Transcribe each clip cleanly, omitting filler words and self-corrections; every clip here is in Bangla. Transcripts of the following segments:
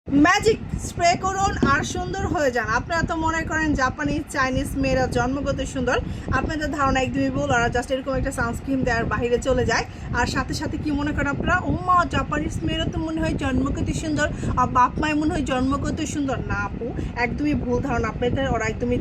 ম্যাজিক স্প্রে করুন আর সুন্দর হয়ে যান। আপনারা তো মনে করেন জাপানিজ চাইনিজ মেয়েরা জন্মগত সুন্দর, আপনাদের ধারণা একদমই ভুল। ওরা জাস্ট এরকম একটা সানস্ক্রিন দেওয়ার বাইরে চলে যায় আর সাথে সাথে কি মনে করেন আপনারা, ও মা জাপানিজ মেয়েরা তো মনে হয় জন্মগত সুন্দর আর বাপ মায় মনে হয় জন্মগত সুন্দর। না আপু, একদমই ভুল ধারণা আপনাদের। ওরা একদমই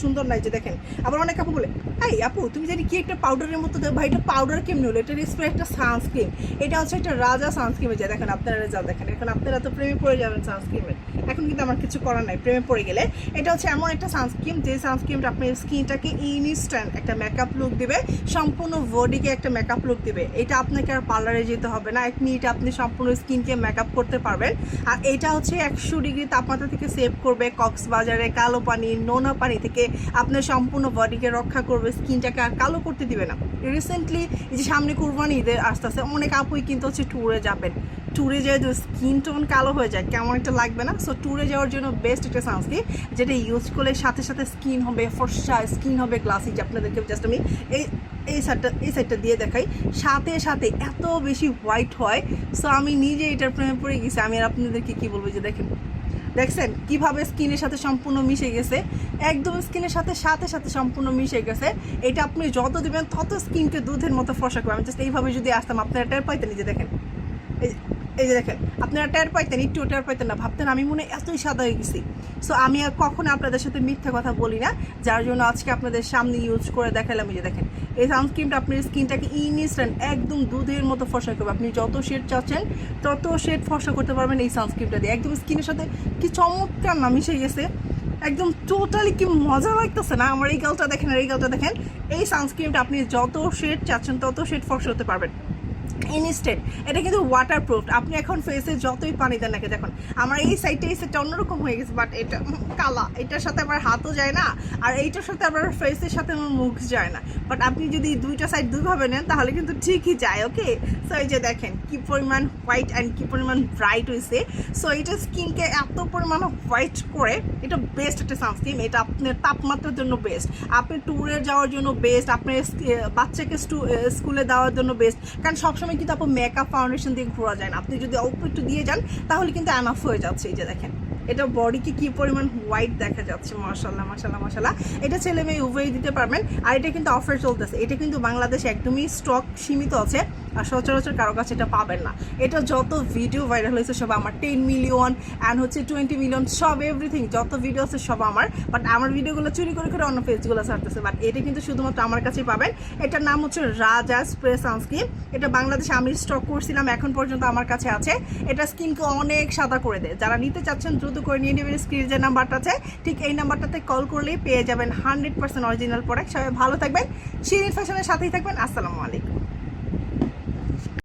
সুন্দর নাই। যে দেখেন আবার অনেক আপু বলে, এই আপু তুমি জানি কি একটা পাউডারের মতো দেবো। ভাই এটা পাউডার কেমনি হলো? এটা স্প্রে একটা সানস্ক্রিন। এটা হচ্ছে একটা রাজা সানস্ক্রিমে যায়। দেখেন আপনারা রেজাল্ট দেখেন। এখন আপনারা তো প্রেমে পড়ে যাবেন সানস্ক্রিমের। এখন কিন্তু আমার কিছু করার নাই প্রেমে পড়ে গেলে। এটা হচ্ছে এমন একটা সানস্ক্রিন যে সানস্ক্রিনটা আপনার স্কিনটাকে ইনস্ট্যান্ট একটা মেকআপ লুক দিবে, সম্পূর্ণ বডিকে একটা মেকআপ লুক দিবে। এটা আপনাকে আর পার্লারে যেতে হবে না, 1 মিনিটে আপনি সম্পূর্ণ স্কিনকে মেকআপ করতে পারবেন। আর এটা হচ্ছে 100 ডিগ্রি তাপমাত্রা থেকে সেভ করবে, কক্সবাজারে কালো পানি নোনা পানি থেকে আপনার সম্পূর্ণ বডিকে রক্ষা করবে, স্কিনটাকে আর কালো করতে দিবে না। রিসেন্টলি এই যে সামনে কুরবানি ঈদের আস্তে আস্তে অনেক আপুই কিন্তু হচ্ছে ট্যুরে যাবেন। ট্যুরে যায় তো স্কিন টোন কালো হয়ে যায়, কেমন একটা লাগবে না? সো ট্যুরে যাওয়ার জন্য বেস্ট একটা সানস্ক্রিন, যেটা ইউজ করলে সাথে সাথে স্কিন হবে ফর্সা, স্কিন হবে গ্লাসি। যে আপনাদেরকে জাস্ট আমি এই সাইডটা দিয়ে দেখাই, সাথে সাথে এত বেশি হোয়াইট হয়। সো আমি নিজে এটার প্রেমে পড়ে গেছি। আমি আর আপনাদেরকে কী বলবো, যে দেখছেন কীভাবে স্কিনের সাথে সম্পূর্ণ মিশে গেছে, একদম স্কিনের সাথে সাথে সাথে সম্পূর্ণ মিশে গেছে। এটা আপনি যত দেবেন তত স্কিনকে দুধের মতো ফর্সা করবে। আমি জাস্ট এইভাবে যদি আসতাম আপনারা টের পাইতেন। নিজে দেখেন, এই যে দেখেন, আপনারা টের পাইতেন, একটু টের পাইতেন না, ভাবতেন আমি মনে এতই সাদা হয়ে গেছি। সো আমি আর কখনো আপনাদের সাথে মিথ্যা কথা বলি না, যার জন্য আজকে আপনাদের সামনে ইউজ করে দেখালাম। এই যে দেখেন, এই সানস্ক্রিনটা আপনার স্কিনটাকে ইনস্ট্যান্ট একদম দুধের মতো ফর্সা করবে। আপনি যত শেড চাচ্ছেন তত শেড ফর্সা করতে পারবেন এই সানস্ক্রিনটা দিয়ে। একদম স্কিনের সাথে কি চমৎকার না মিশে গেছে, একদম টোটালি কি মজা লাগতেছে না? আমার এই গালটা দেখেন আর এই গালটা দেখেন। এই সানস্ক্রিনটা আপনি যত শেড চাচ্ছেন তত শেড ফর্সা হতে পারবেন ইনস্ট্যান্ট। এটা কিন্তু ওয়াটারপ্রুফ। আপনি এখন ফেসে যতই পানি দেন নাকি, দেখুন আমার এই সাইডটা অন্যরকম হয়ে গেছে, বাট এটা কালা, এটার সাথে আবার হাতও যায় না, আর এইটার সাথে আবার ফেসের সাথে আমার মুখ যায় না। বাট আপনি যদি দুইটা সাইড দুইভাবে নেন তাহলে কিন্তু ঠিকই যায়। ওকে, সো এই যে দেখেন কি পরিমাণ হোয়াইট অ্যান্ড কি পরিমাণ ব্রাইট হয়েছে। সো এটা স্কিনকে এত পরিমাণ হোয়াইট করে, এটা বেস্ট একটা সানস্ক্রিন। এটা আপনার তাপমাত্রার জন্য বেস্ট, আপনি ট্যুরে যাওয়ার জন্য বেস্ট, আপনার বাচ্চাকে স্কুলে দেওয়ার জন্য বেস্ট। কারণ সবসময় কিন্তু আপনি মেকআপ ফাউন্ডেশন দিয়ে ঘোরা যায় না, আপনি যদি অল্প একটু দিয়ে যান তাহলে কিন্তু অ্যানাফ হয়ে যাচ্ছে। এই যে দেখেন এটা বডিকে কি পরিমাণ হোয়াইট দেখা যাচ্ছে, মাশাআল্লাহ মাশাআল্লাহ মাশাআল্লাহ। এটা ছেলে মেয়ে উভয়ই দিতে পারবেন। আর এটা কিন্তু অফার চলতেছে, এটা কিন্তু বাংলাদেশে একদমই স্টক সীমিত আছে, আর সচরাচর কারো কাছে এটা পাবেন না। এটা যত ভিডিও ভাইরাল হয়েছে সব আমার, 10 মিলিয়ন অ্যান্ড হচ্ছে 20 মিলিয়ন, সব এভরিথিং যত ভিডিও আছে সব আমার। বাট আমার ভিডিওগুলো চুরি করে করে অন্য পেজগুলো ছাড়তেছে। বাট এটা কিন্তু শুধুমাত্র আমার কাছেই পাবেন। এটার নাম হচ্ছে রাজা স্প্রে সানস্ক্রিন। এটা বাংলাদেশে আমি স্টক করছিলাম, এখন পর্যন্ত আমার কাছে আছে। এটা স্কিনকে অনেক সাদা করে দেয়। যারা নিতে চাচ্ছেন দ্রুত করে নিয়ে নেবেন। স্ক্রিনে যে নাম্বারটা আছে ঠিক এই নাম্বারটাতে কল করলেই পেয়ে যাবেন 100% অরিজিনাল প্রোডাক্ট। সবাই ভালো থাকবেন, শিরিন ফ্যাশনের সাথেই থাকবেন। আসসালামু আলাইকুম।